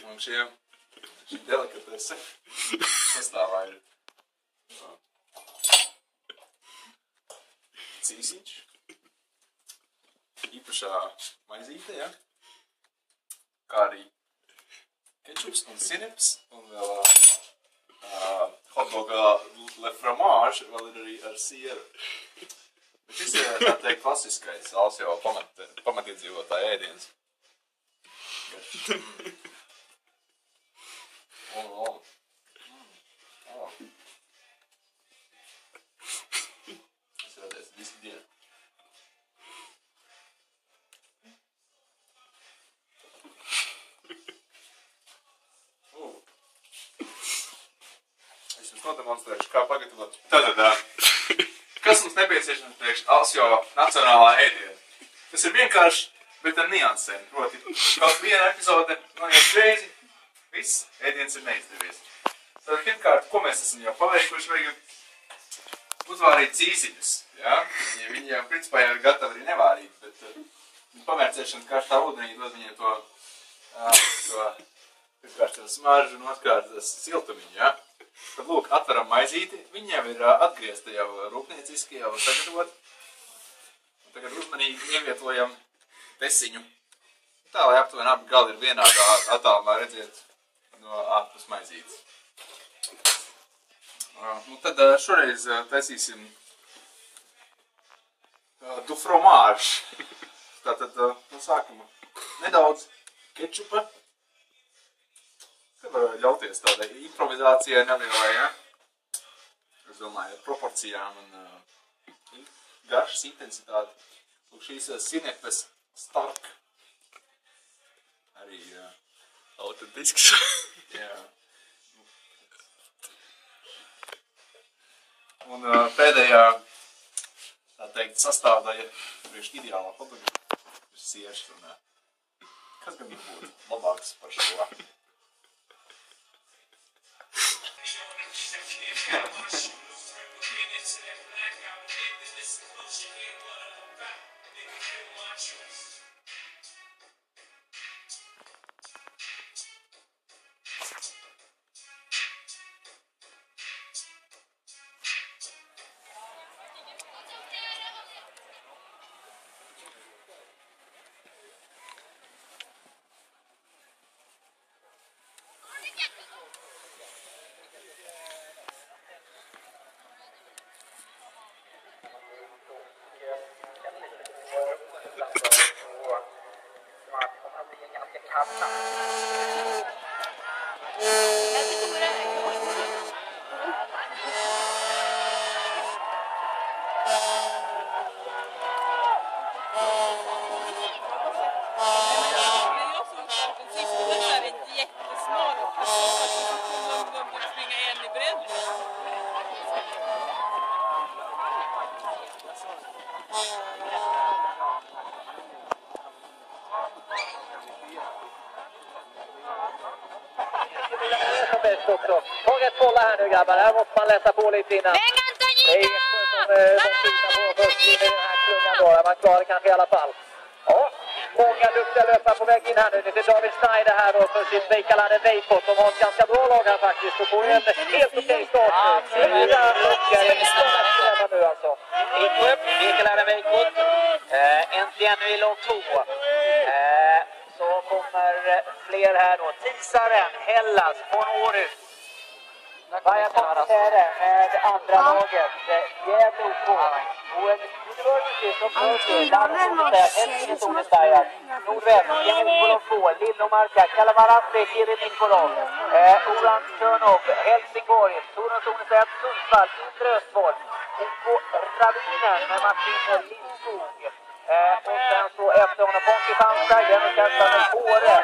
Un šī delikatese sastāvā ir cīsiņš, īpašā maizīte, ja? Kā arī kečups un sineps, un vēl hotdogā le fromage, vēl ir arī ar sieru. Bet šis ir, tā teikt, klasiskais Alsjau pamatiedzīvotāja ēdiens. Es redzēs visu dienu. Es jums nodemonstrēšu, kā pagatavot. Tātad, kas mums nepieciešams priekš Alsjau nacionālā ēdiena? Tas ir vienkārši, bet ar niansēm. Proti, kaut viena epizode noiet greizi, viss ēdiens ir neizdevies. Tātad, pirmkārt, ko mēs esam jau paveikuši, vajag uzvārīt cīsiņus. Ja? Viņi jau principā jau ir gatavi arī nevārīt, bet pamērcēšana karstā ūdenī dod viņiem to pirmkārt smaržu un otrkārt siltumiņu. Ja? Tad, lūk, atveram maizīti, viņi jau ir atgriezta jau rūpnieciski, jau sagatavot. Un tagad uzmanīgi ievietojam tesiņu. Tā, lai aptuveni abi gali ir vienādā attālumā redzēt no ārpus maizītes. Un tad šoreiz taisīsim du fromage. Tātad no sākuma nedaudz kečupa. Kad var ļauties tādai improvizācijai nelielai, ja? Es domāju, ar proporcijām un garšas intensitāti. Lūk, šīs sinepes stark. Arī autentisks. Jā. Un pēdējā, tā teikt, sastāvdaļa priekš ideālā hotdoga ir siers. Un kas gan būtu labāks par šo? Ta rätt bolla här nu grabbar, här måste man läsa på lite innan. Venga Antonina! Man klarar kanske i alla fall. Ja, många duktiga löpare på väg in här nu. Det är David Schneider här då för sitt Veikalainen Veikot. De har ett ganska bra lag här faktiskt. Och får en helt okej start nu. Nu alltså. Veikot, Veikalainen Veikot. Äntligen nu i lag 2. Så kommer fler här då. Tisaren, Hellas, från Århus. Vaja Konserre med andra laget. Gävle OK. Och en universitet som möter Landstormstad, Hälsingland Tornestajar. Nordväst, Jämtbolov 2, Lillomarka, Kalamaratti, Kiri Nikolov. Oran Tjörnov, Helsingborg, Tornestajar, Sundsvall, Inre Östfold. OK Ravinen med Martin Lindskog. Och sen så efter honom Ponky Fanstad, Jämtkänslan med Åre.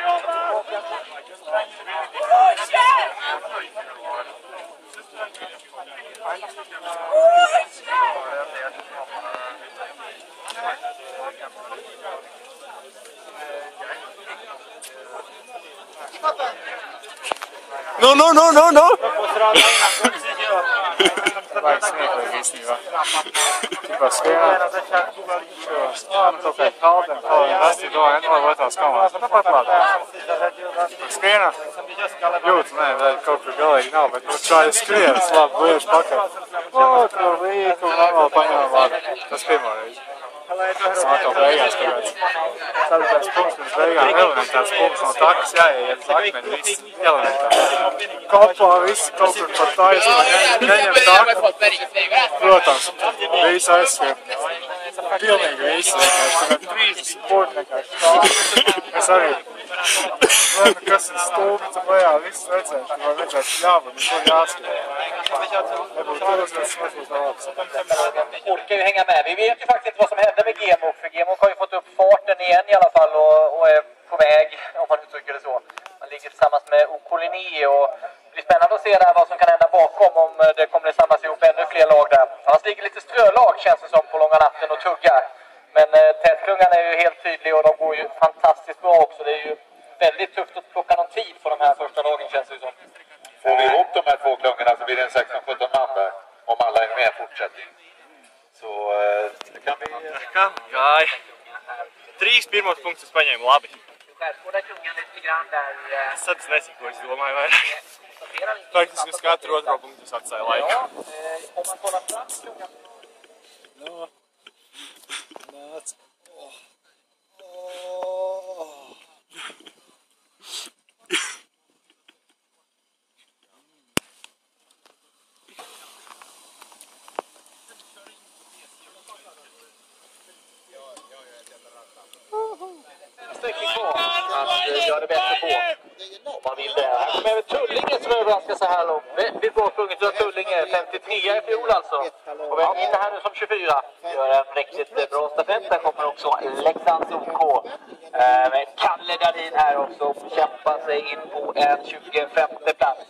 No! Vajag smieklīgi īstenībā. Tipā skrienā. Nu, kaut kā tāda, vesti to, vai tās komandas. Nu, pat labi. Skrienā. Jūtu, nē, vēl kaut kur galīgi nav, bet nu čāja skrienas, labi, lieši pakaļ. O, kur vīku, normāli paņēma vārdu. Tas pirmā reize. Sākā beigās kāds. Ceturtais punkts pirms beigām elementārs punkts no takas jāiet akmeni, viss elementārs. Kopā viss kaut kur par taisnu, neņem taku. Protams, viss aizskrien. Pilnīgi viss, vienkārši 30 punkti vienkārši stāv. Es arī, kas ir stūmica bajā, viss redzēt, tu var redzēt ļavu, tur jāskrien. Nebūtu tur, tas labs. Orkar ju hänga med. Vi vet ju faktiskt inte vad som hände med Gemok, för Gemok har ju fått upp farten igen i alla fall och är på väg, om man uttrycker det så. Han ligger tillsammans med Okolini och det blir spännande att se där vad som kan hända bakom om det kommer att samlas ihop ännu fler lag där. Han ligger lite strölag känns det som på långa natten och tuggar. Men tätklungan är ju helt tydlig och de går ju fantastiskt bra också. Det är ju väldigt tufft att plocka någon tid på de här första lagen känns det som. Får vi ihop de här två klungorna så blir det en 16-17 man där. Om alla är med fortsättning. Så det kan vi... Kā? Gāja. 3 pirmos punktus paņēma labi. Skärskåda klungan lite grann där. Es tad es nesaku, es domāju vairāk. Faktiski uz katru otro punktus atstāja laiku. Om man kollar fram klungan. No. Nāc. Sträckning kvar att göra det bättre på. Om man vill det. Här kommer även Tullinge som överraskar så här långt. Väldigt bra sprunget av Tullinge. 53 i fjol alltså. Och väl in här nu som 24. Gör en riktigt bra stafett. Där kommer också Leksands OK. Med Kalle Dahlin här också. Kämpar sig in på en 25:e plats.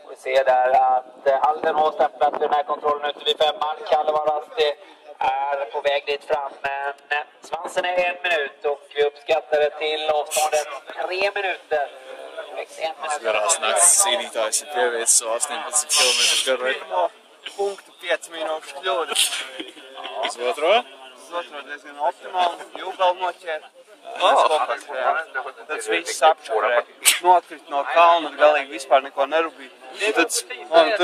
Vi ser där att Halden har stämplat den här kontrollen ute vid 5:an. Kalle Varasti är på väg dit fram, men svansen är 1 minut och vi uppskattar det till avståndet 3 minuter. 1 minut. Garās nakts cīnītājs ir pieviecis 18 km garai. Punktu 5 minūšu kļūdu. Uz otro? Uz otro diezgan optimāli. Jūgal noķēra. Tad viss apšķurē. Nokrit no kalna, galīgi vispār neko nerūpīja. Tad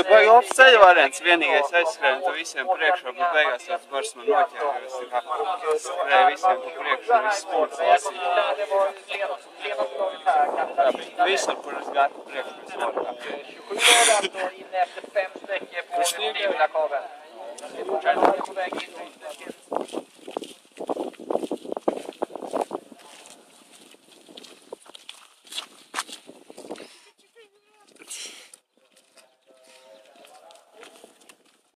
baigi labs ceļa variants. Vienīgais aizskrēja, tad visiem priekšā, bet beigās tāds bars man noķēra. Es skrēju visiem pa priekšu, viss sports lasīja. Visur, kur es gāju pa priekšu, es varu kāpīt. 27 står inne efter 5 sträckor på den blivna kaven. Det är fortfarande på väg in.